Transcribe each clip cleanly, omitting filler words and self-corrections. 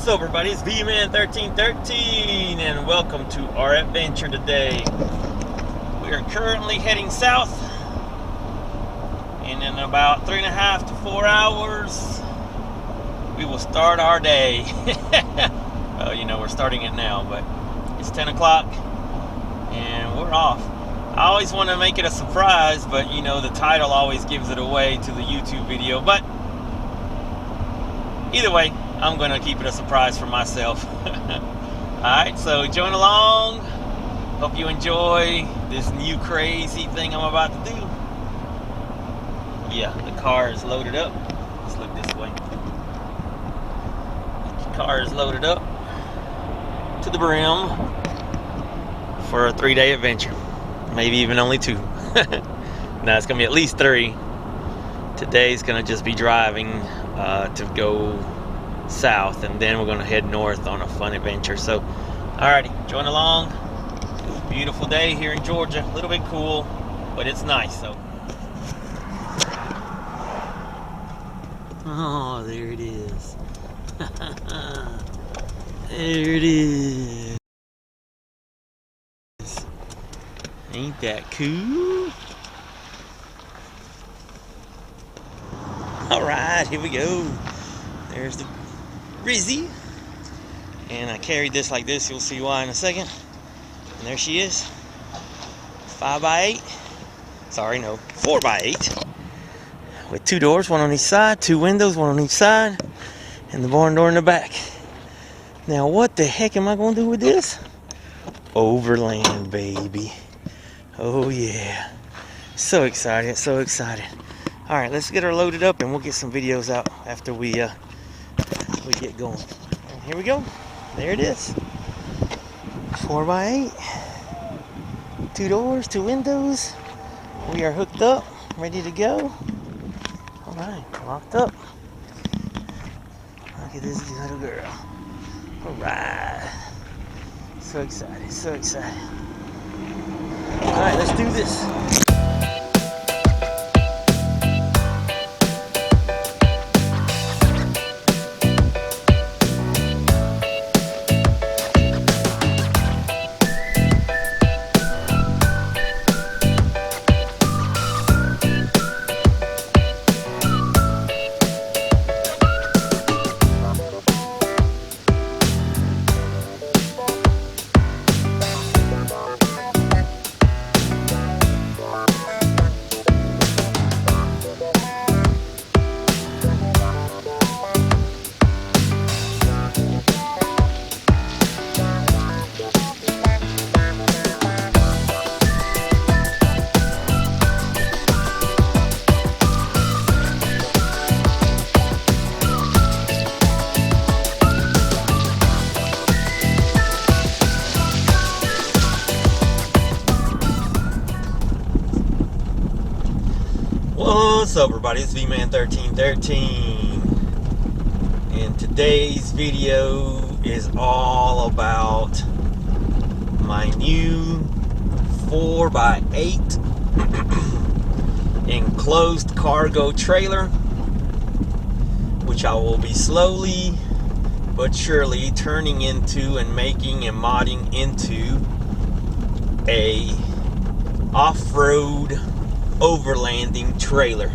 What's up, everybody? It's V-Man1313 and welcome to our adventure today. We are currently heading south, and in about 3.5 to 4 hours we will start our day. Well, you know, we're starting it now, but it's 10 o'clock and we're off. I always want to make it a surprise, but you know, the title always gives it away to the YouTube video. But either way, I'm going to keep it a surprise for myself. Alright, so join along. Hope you enjoy this new crazy thing I'm about to do. Yeah, the car is loaded up. Let's look this way. The car is loaded up to the brim for a 3-day adventure. Maybe even only 2. No, it's going to be at least 3. Today's going to just be driving to go south, and then we're going to head north on a fun adventure. So alrighty, join along. Beautiful day here in Georgia. A little bit cool, but it's nice. So oh, there it is. There it is. Ain't that cool? Alright, here we go. There's the Rizzy, and I carried this like this. You'll see why in a second. And there she is, 5x8. Sorry, no, 4x8, with 2 doors, 1 on each side, 2 windows, 1 on each side, and the barn door in the back. Now, what the heck am I going to do with this? Overland, baby. Oh yeah, so excited, so excited. All right, let's get her loaded up, and we'll get some videos out after we get going. And here we go. There it is. 4x8. 2 doors, 2 windows. We are hooked up, ready to go. All right, locked up. Look at this little girl. All right. So excited, so excited. All right, let's do this. What's up, everybody? It's V-Man1313, and today's video is all about my new 4x8 enclosed cargo trailer, which I will be slowly but surely turning into and making and modding into a off-road overlanding trailer.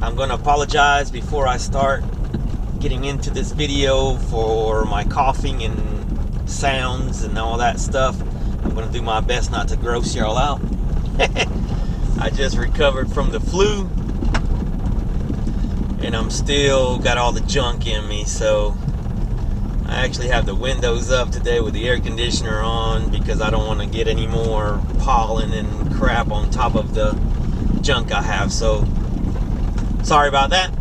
I'm going to apologize before I start getting into this video for my coughing and sounds and all that stuff. I'm going to do my best not to gross y'all out. I just recovered from the flu, and I'm still got all the junk in me, so I actually have the windows up today with the air conditioner on because I don't want to get any more pollen and crap on top of the junk I have. So sorry about that.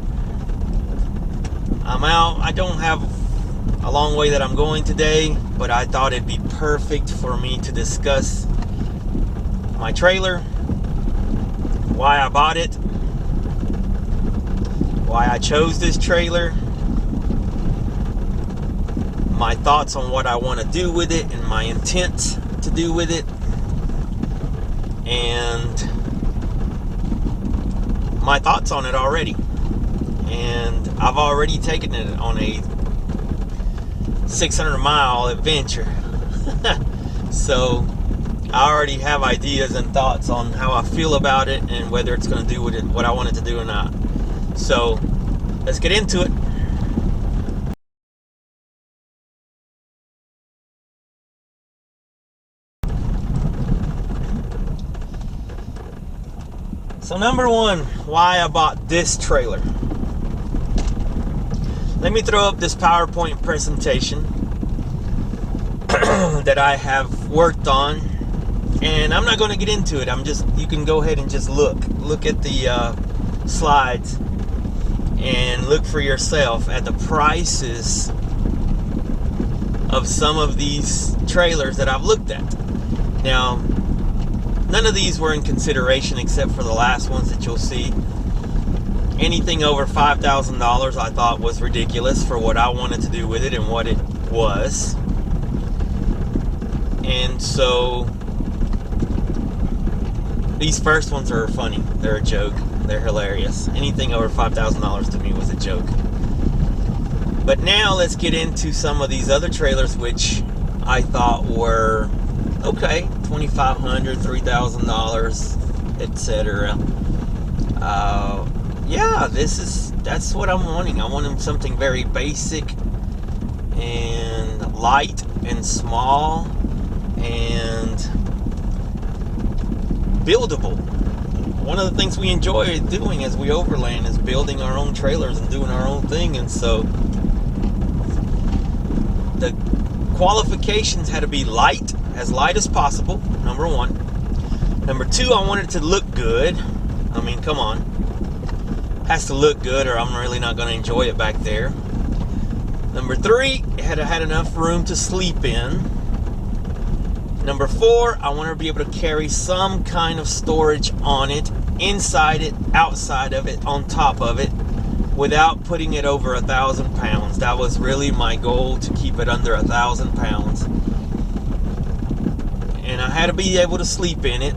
I'm out. I don't have a long way that I'm going today, but I thought it'd be perfect for me to discuss my trailer, why I bought it, why I chose this trailer, my thoughts on what I want to do with it and my intent to do with it, and my thoughts on it already. and I've already taken it on a 600-mile adventure. So I already have ideas and thoughts on how I feel about it and whether it's going to do what I want it to do or not. So let's get into it. So number one, why I bought this trailer. Let me throw up this PowerPoint presentation that I have worked on, and I'm not going to get into it. You can go ahead and just look at the slides and look for yourself at the prices of some of these trailers that I've looked at. Now, none of these were in consideration except for the last ones that you'll see. Anything over $5,000 I thought was ridiculous for what I wanted to do with it and what it was. And so these first ones are funny. They're a joke. They're hilarious. Anything over $5,000 to me was a joke. But now let's get into some of these other trailers which I thought were okay, $2,500, $3,000, etc. Yeah, that's what I'm wanting. I want something very basic and light and small and buildable. One of the things we enjoy doing as we overland is building our own trailers and doing our own thing, and so the qualifications had to be light as possible, number one. Number two, I wanted it to look good. I mean, come on. Has to look good or I'm really not going to enjoy it back there. Number three, it had enough room to sleep in. Number four, I want to be able to carry some kind of storage on it, inside it, outside of it, on top of it, without putting it over 1,000 pounds. That was really my goal, to keep it under 1,000 pounds. And I had to be able to sleep in it.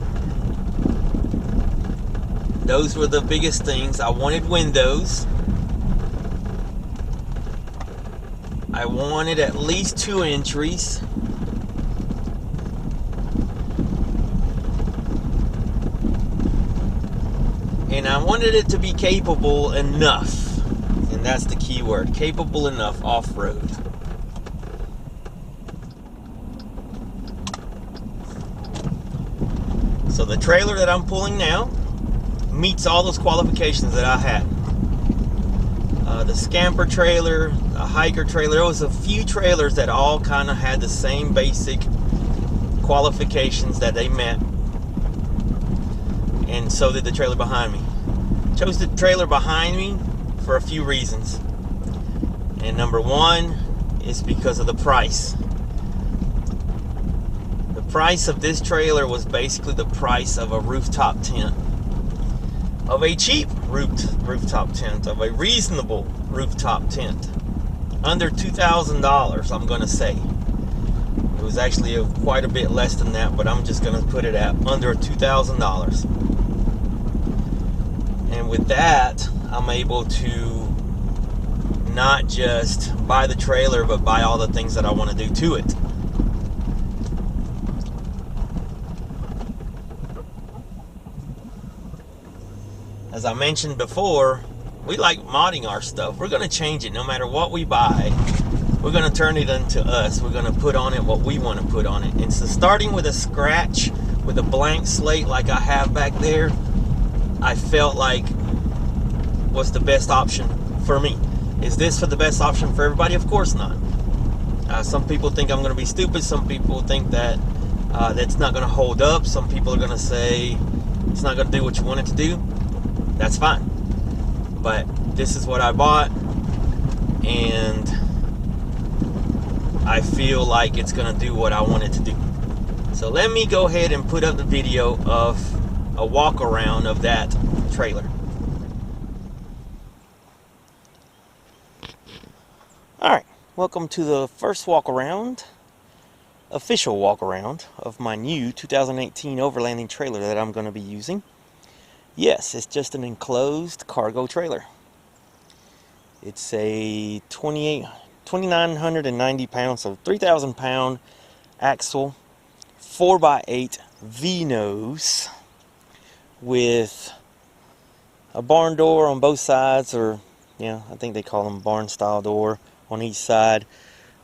Those were the biggest things. I wanted windows. I wanted at least 2 entries. And I wanted it to be capable enough. And that's the key word, capable enough off-road. So the trailer that I'm pulling now meets all those qualifications that I had. The scamper trailer, the hiker trailer, there was a few trailers that all kind of had the same basic qualifications that they met. And so did the trailer behind me. Chose the trailer behind me for a few reasons. And number one is because of the price. The price of this trailer was basically the price of a rooftop tent. Of a cheap rooftop tent, of a reasonable rooftop tent. Under $2,000, I'm going to say. It was actually quite a bit less than that, but I'm just going to put it at under $2,000. And with that, I'm able to not just buy the trailer, but buy all the things that I want to do to it. As I mentioned before, we like modding our stuff. We're going to change it no matter what we buy. We're going to turn it into us. We're going to put on it what we want to put on it. And so starting with a scratch, with a blank slate like I have back there, I felt like was the best option for me. Is this for the best option for everybody? Of course not. Some people think I'm going to be stupid. Some people think that that's not going to hold up. Some people are going to say it's not going to do what you want it to do. That's fine. But this is what I bought, and I feel like it's going to do what I want it to do. So let me go ahead and put up the video of a walk around of that trailer. Alright, welcome to the first walk around, official walk around of my new 2018 Overlanding trailer that I'm going to be using. Yes, it's just an enclosed cargo trailer. It's a 2,990 pounds, so 3,000 pound axle, 4x8 V-nose with a barn door on both sides, or yeah, I think they call them barn style door on each side,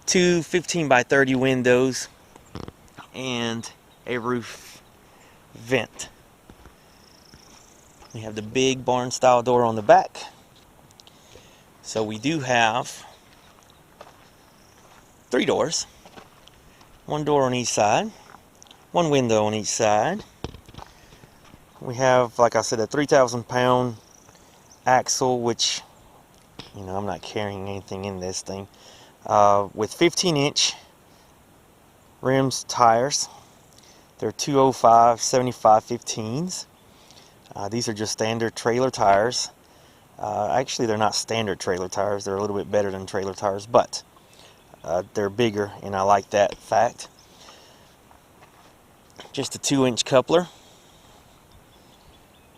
two 15x30 windows, and a roof vent. We have the big barn style door on the back. So we do have 3 doors, 1 door on each side, 1 window on each side. We have, like I said, a 3,000 pound axle, which, you know, I'm not carrying anything in this thing, with 15-inch rims, tires. They're 205 75/15s. These are just standard trailer tires. Actually, they're not standard trailer tires. They're a little bit better than trailer tires, but they're bigger, and I like that fact. Just a 2-inch coupler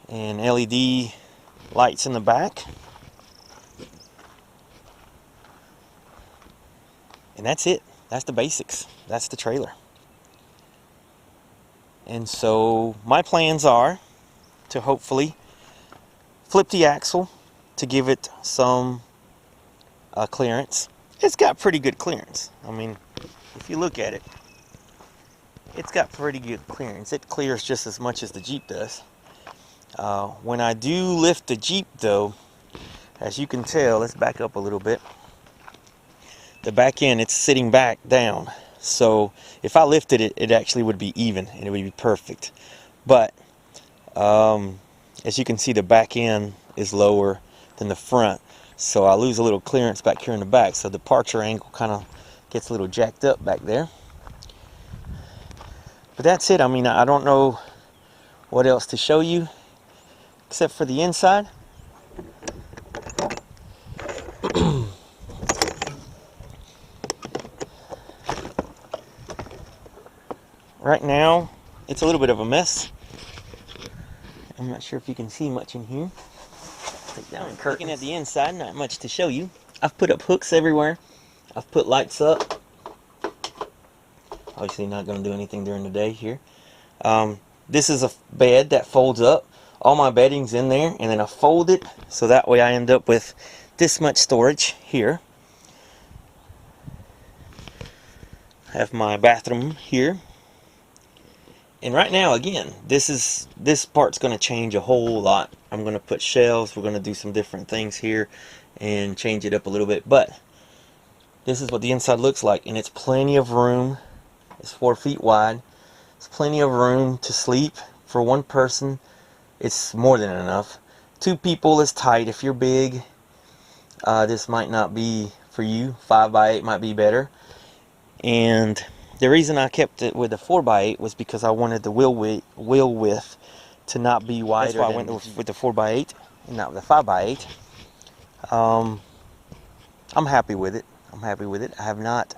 and LED lights in the back. And that's it. That's the basics. That's the trailer. And so my plans are to hopefully flip the axle to give it some clearance. It's got pretty good clearance. I mean, if you look at it, it's got pretty good clearance. It clears just as much as the Jeep does. When I do lift the Jeep though, as you can tell, let's back up a little bit. The back end, it's sitting back down. So if I lifted it, it actually would be even and it would be perfect. But as you can see, the back end is lower than the front. So I lose a little clearance back here in the back. So the departure angle kind of gets a little jacked up back there. But that's it. I mean, I don't know what else to show you except for the inside. Right now, it's a little bit of a mess. I'm not sure if you can see much in here. Take down the curtains. Looking at the inside, not much to show you. I've put up hooks everywhere. I've put lights up. Obviously not going to do anything during the day here. This is a bed that folds up. All my bedding's in there, and then I fold it, so that way I end up with this much storage here. I have my bathroom here. And right now, again, this part's going to change a whole lot. I'm going to put shelves. We're going to do some different things here and change it up a little bit. But this is what the inside looks like, and it's plenty of room. It's 4 feet wide. It's plenty of room to sleep for one person. It's more than enough. 2 people is tight. If you're big, this might not be for you. 5x8 might be better. And the reason I kept it with the 4x8 was because I wanted the wheel width to not be wider. That's why I went with the 4x8 and not the 5x8. I'm happy with it. I'm happy with it. I have not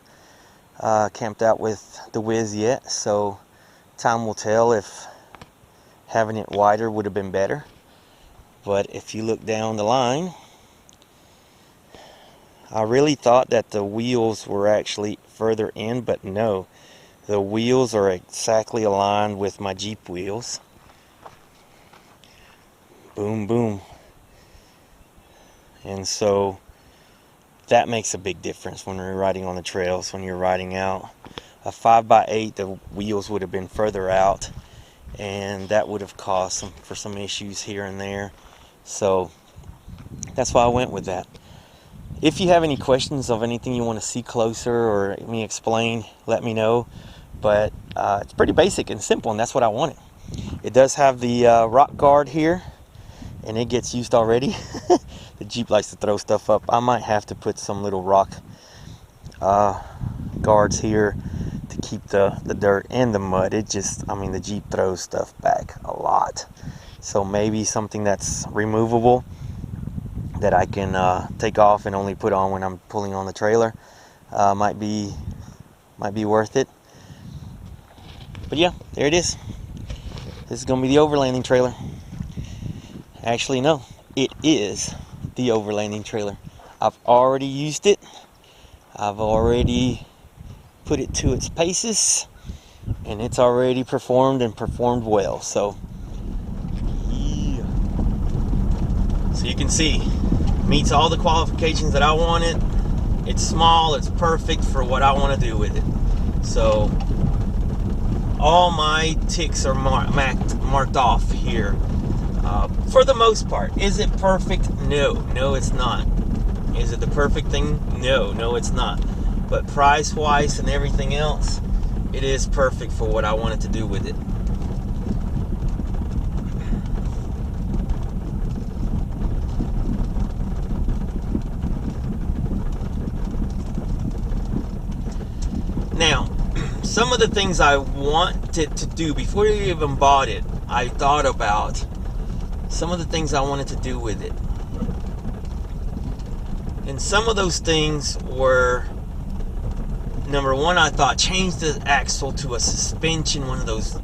camped out with the Wiz yet, so time will tell if having it wider would have been better. But if you look down the line, I really thought that the wheels were actually further in, but no. The wheels are exactly aligned with my Jeep wheels. Boom, boom. And so that makes a big difference when you're riding on the trails, when you're riding out. A 5x8, the wheels would have been further out, and that would have caused some issues here and there. So that's why I went with that. If you have any questions of anything you want to see closer or me explain, let me know. But it's pretty basic and simple, and that's what I wanted. It does have the rock guard here, and it gets used already. The Jeep likes to throw stuff up. I might have to put some little rock guards here to keep the dirt and the mud. I mean, the Jeep throws stuff back a lot. So maybe something that's removable that I can take off and only put on when I'm pulling on the trailer might be worth it. But yeah, there it is. This is going to be the overlanding trailer. Actually, no, it is the overlanding trailer. I've already used it. I've already put it to its paces, and it's already performed and performed well. So, yeah. So you can see, meets all the qualifications that I wanted. It's small, it's perfect for what I want to do with it. So, all my ticks are marked off here. For the most part. Is it perfect? No, it's not. Is it the perfect thing? No, it's not. But price-wise and everything else, it is perfect for what I wanted to do with it. Now, some of the things I wanted to do before you even bought it, I thought about some of the things I wanted to do with it. And some of those things were, number one, I thought change the axle to a suspension, one of those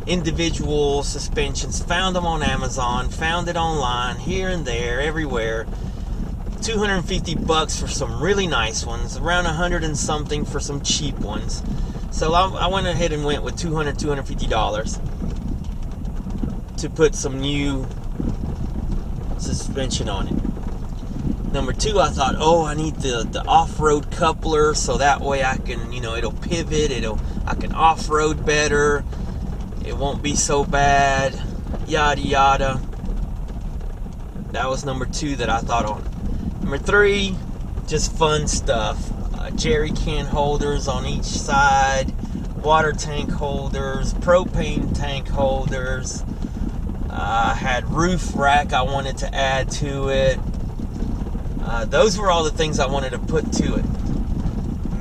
individual suspensions. Found them on Amazon, found it online, here and there, everywhere. $250 for some really nice ones, around 100 and something for some cheap ones. So I went ahead and went with $250 to put some new suspension on it. Number two, I thought, I need the off-road coupler, so that way I can, it'll pivot, I can off-road better, it won't be so bad, yada yada. That was number two that I thought on. Number three, just fun stuff. Jerry can holders on each side, water tank holders, propane tank holders. I had roof rack I wanted to add to it. Those were all the things I wanted to put to it.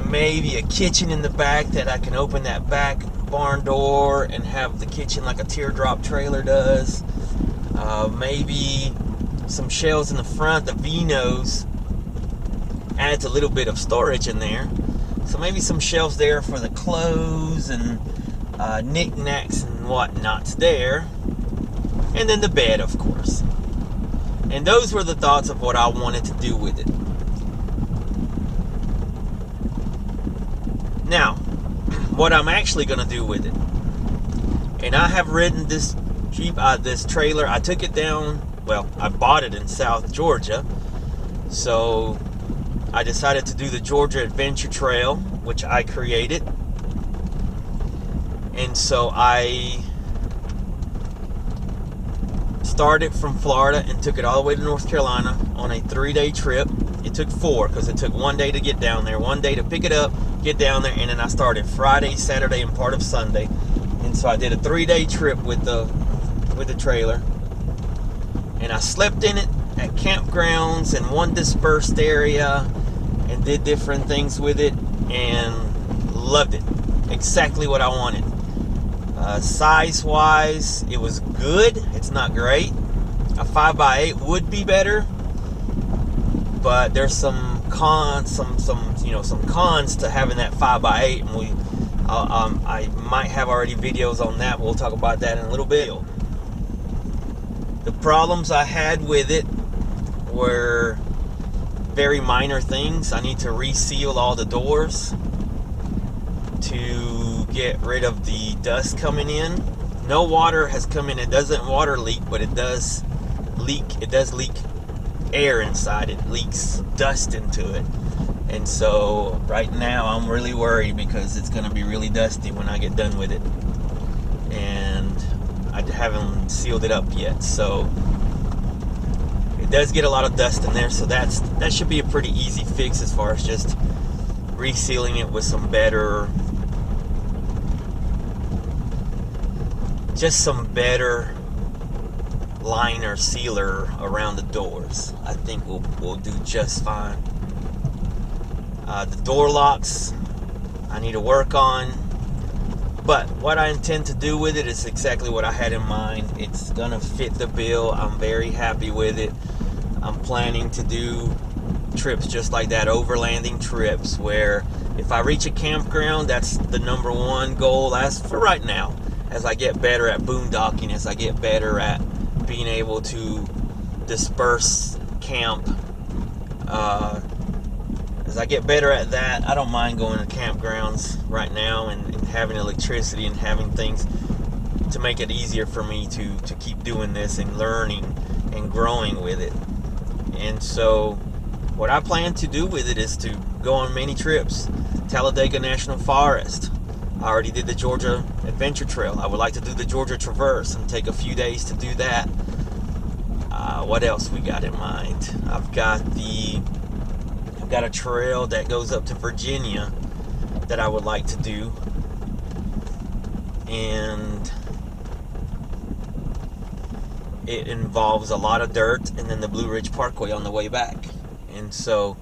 Maybe a kitchen in the back that I can open that back barn door and have the kitchen like a teardrop trailer does. Maybe some shelves in the front, the V-nose adds a little bit of storage in there. So maybe some shelves there for the clothes and knickknacks and whatnots there. And then the bed, of course. And those were the thoughts of what I wanted to do with it. Now, what I'm actually going to do with it. And I have ridden this Jeep, this trailer. I took it down, I bought it in South Georgia. So I decided to do the Georgia Adventure Trail, which I created. And so I started from Florida and took it all the way to North Carolina on a 3-day trip. It took 4 because it took 1 day to get down there, 1 day to pick it up, get down there, and then I started Friday, Saturday, and part of Sunday. And so I did a 3-day trip with the trailer, and I slept in it at campgrounds and one dispersed area and did different things with it and loved it. Exactly what I wanted. Size wise, it was good. It's not great. A 5x8 would be better, but there's some cons, some cons to having that 5x8, and I might have already videos on that. We'll talk about that in a little bit. The problems I had with it were very minor things. I need to reseal all the doors to get rid of the dust coming in. No water has come in. It doesn't water leak, but it does leak. It does leak air inside. It leaks dust into it. And so right now I'm really worried because it's going to be really dusty when I get done with it. And I haven't sealed it up yet. So it does get a lot of dust in there. So that should be a pretty easy fix as far as just resealing it with some better liner sealer around the doors. I think we'll do just fine. The door locks I need to work on, but what I intend to do with it is exactly what I had in mind. It's gonna fit the bill. I'm very happy with it. I'm planning to do trips just like that, overlanding trips, where if I reach a campground, that's the number one goal as for right now. As I get better at boondocking, as I get better at being able to disperse camp As I get better at that, I don't mind going to campgrounds right now and having electricity and having things to make it easier for me to keep doing this and learning and growing with it. And so what I plan to do with it is to go on many trips. Talladega National Forest. I already did the Georgia Adventure Trail. I would like to do the Georgia Traverse and take a few days to do that. What else we got in mind? I've got a trail that goes up to Virginia that I would like to do. And it involves a lot of dirt and then the Blue Ridge Parkway on the way back. And so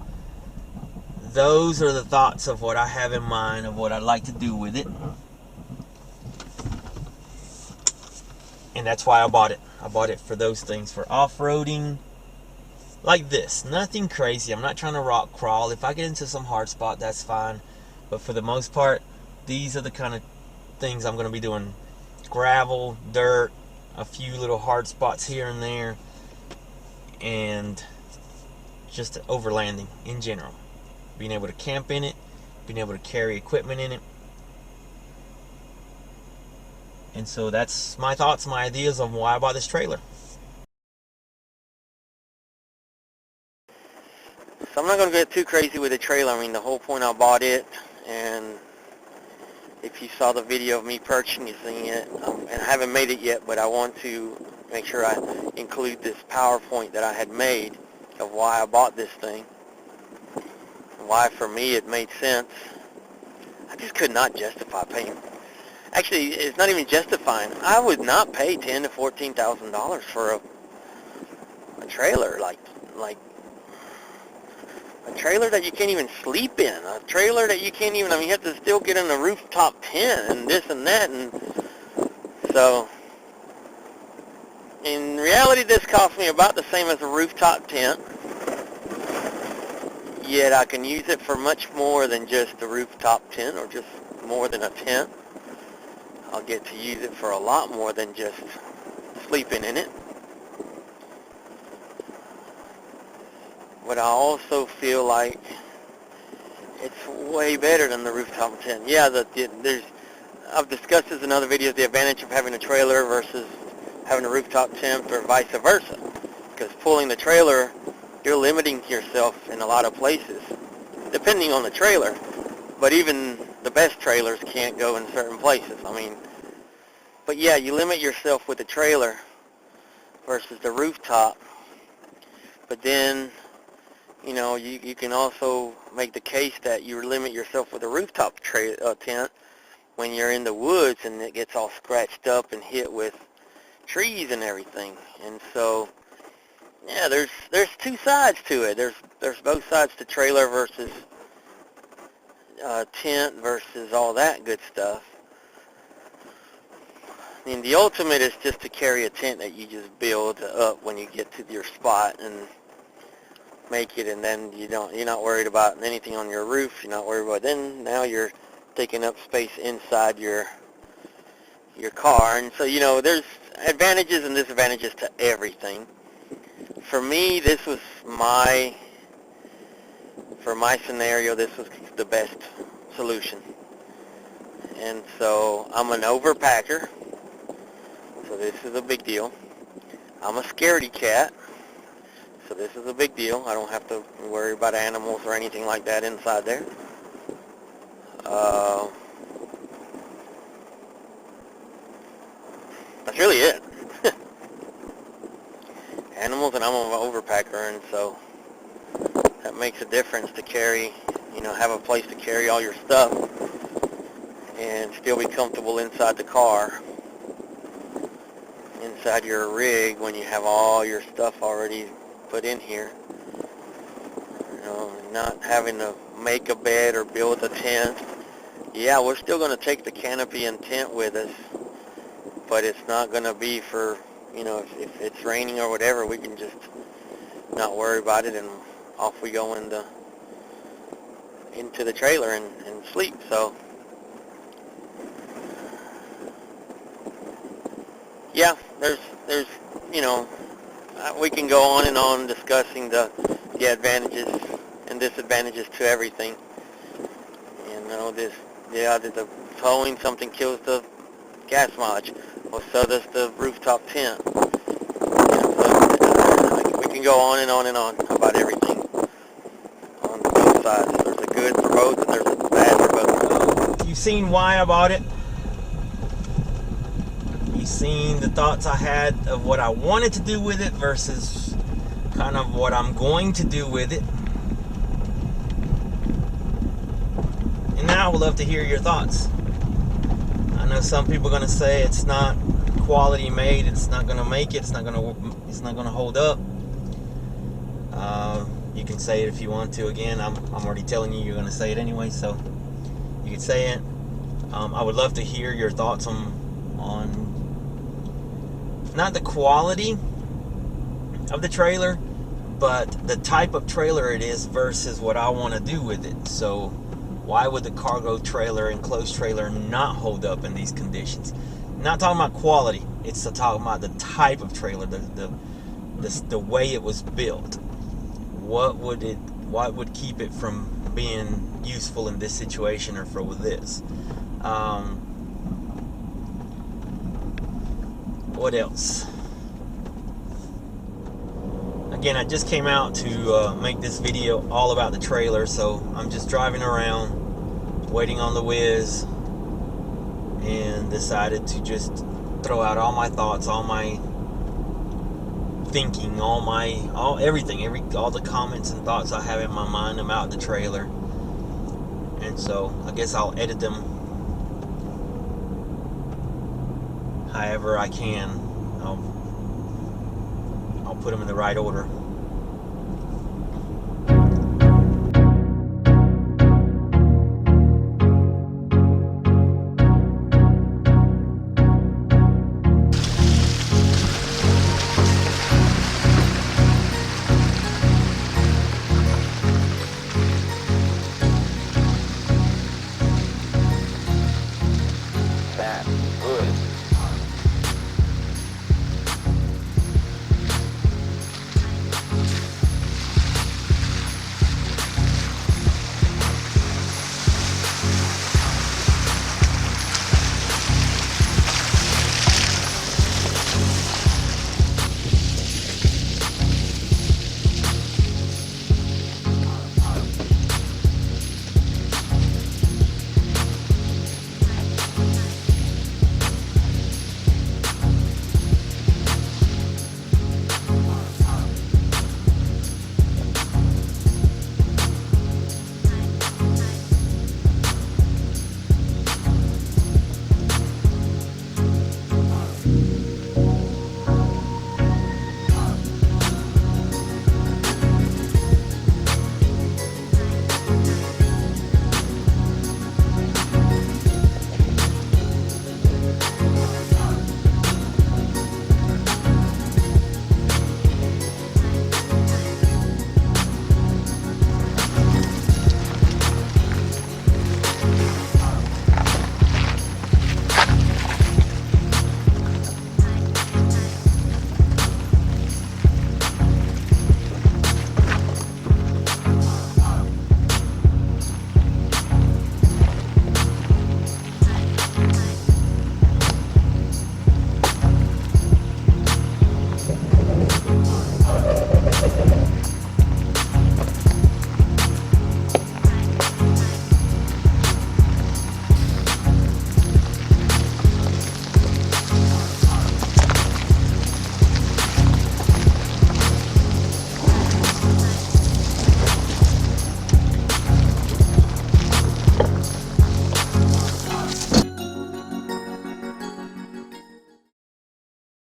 those are the thoughts of what I have in mind of what I'd like to do with it. And that's why I bought it. I bought it for those things, for off-roading like this. Nothing crazy. I'm not trying to rock crawl. If I get into some hard spot, that's fine. But for the most part, these are the kind of things I'm going to be doing. Gravel, dirt, a few little hard spots here and there, and just overlanding in general. Being able to camp in it, being able to carry equipment in it. And so that's my thoughts, my ideas on why I bought this trailer. So I'm not going to get too crazy with the trailer. I mean, the whole point I bought it, and if you saw the video of me purchasing it, and I haven't made it yet, but I want to make sure I include this PowerPoint that I had made of why I bought this thing, why for me it made sense. I just could not justify paying. Actually, it's not even justifying. I would not pay $10,000 to $14,000 for a trailer like a trailer that you can't even sleep in, a trailer that you can't even, I mean, you have to still get in a rooftop tent and this and that, and so in reality this cost me about the same as a rooftop tent, yet I can use it for much more than just a rooftop tent or just more than a tent. I'll get to use it for a lot more than just sleeping in it. But I also feel like it's way better than the rooftop tent. Yeah, I've discussed this in other videos, the advantage of having a trailer versus having a rooftop tent or vice versa. Because pulling the trailer, you're limiting yourself in a lot of places, depending on the trailer. But even the best trailers can't go in certain places. I mean, but yeah, you limit yourself with the trailer versus the rooftop. But then, you know, you can also make the case that you limit yourself with a rooftop tent when you're in the woods and it gets all scratched up and hit with trees and everything. And so, yeah, there's two sides to it. There's both sides to trailer versus tent versus all that good stuff. I mean, the ultimate is just to carry a tent that you just build up when you get to your spot and make it, and then you're not worried about anything on your roof. You're not worried about, then now you're taking up space inside your car. And so, you know, there's advantages and disadvantages to everything. For me, this was for my scenario, this was the best solution. And so I'm an overpacker, so this is a big deal. I'm a scaredy cat, so this is a big deal. I don't have to worry about animals or anything like that inside there. That's really it. Animals, and I'm an overpacker, and so that makes a difference to carry, you know, have a place to carry all your stuff and still be comfortable inside the car, inside your rig when you have all your stuff already put in here. You know, not having to make a bed or build a tent. Yeah, we're still going to take the canopy and tent with us, but it's not going to be for, you know, if it's raining or whatever, we can just not worry about it and off we go into the trailer and sleep. So yeah, there's you know, we can go on and on discussing the the advantages and disadvantages to everything. You know, the towing, something kills the gas mileage, well, so does the rooftop tent. And so we can go on and on and on about everything on both sides. There's a good for both, and there's a bad for both. You've seen why I bought it. You've seen the thoughts I had of what I wanted to do with it versus kind of what I'm going to do with it. And now I would love to hear your thoughts. I know some people are going to say it's not quality made, it's not going to make it, it's not going to hold up. You can say it if you want to. Again, I'm already telling you, you're going to say it anyway, so you can say it. I would love to hear your thoughts on not the quality of the trailer, but the type of trailer it is versus what I want to do with it. So why would the cargo trailer, enclosed trailer, not hold up in these conditions? Not talking about quality, it's talking about the type of trailer, the way it was built. What would keep it from being useful in this situation or for this? What else? Again, I just came out to make this video all about the trailer, so I'm just driving around, waiting on the whiz, and decided to just throw out all my thoughts, all my thinking, all the comments and thoughts I have in my mind about the trailer. And so I guess I'll edit them however I can. I'll put them in the right order.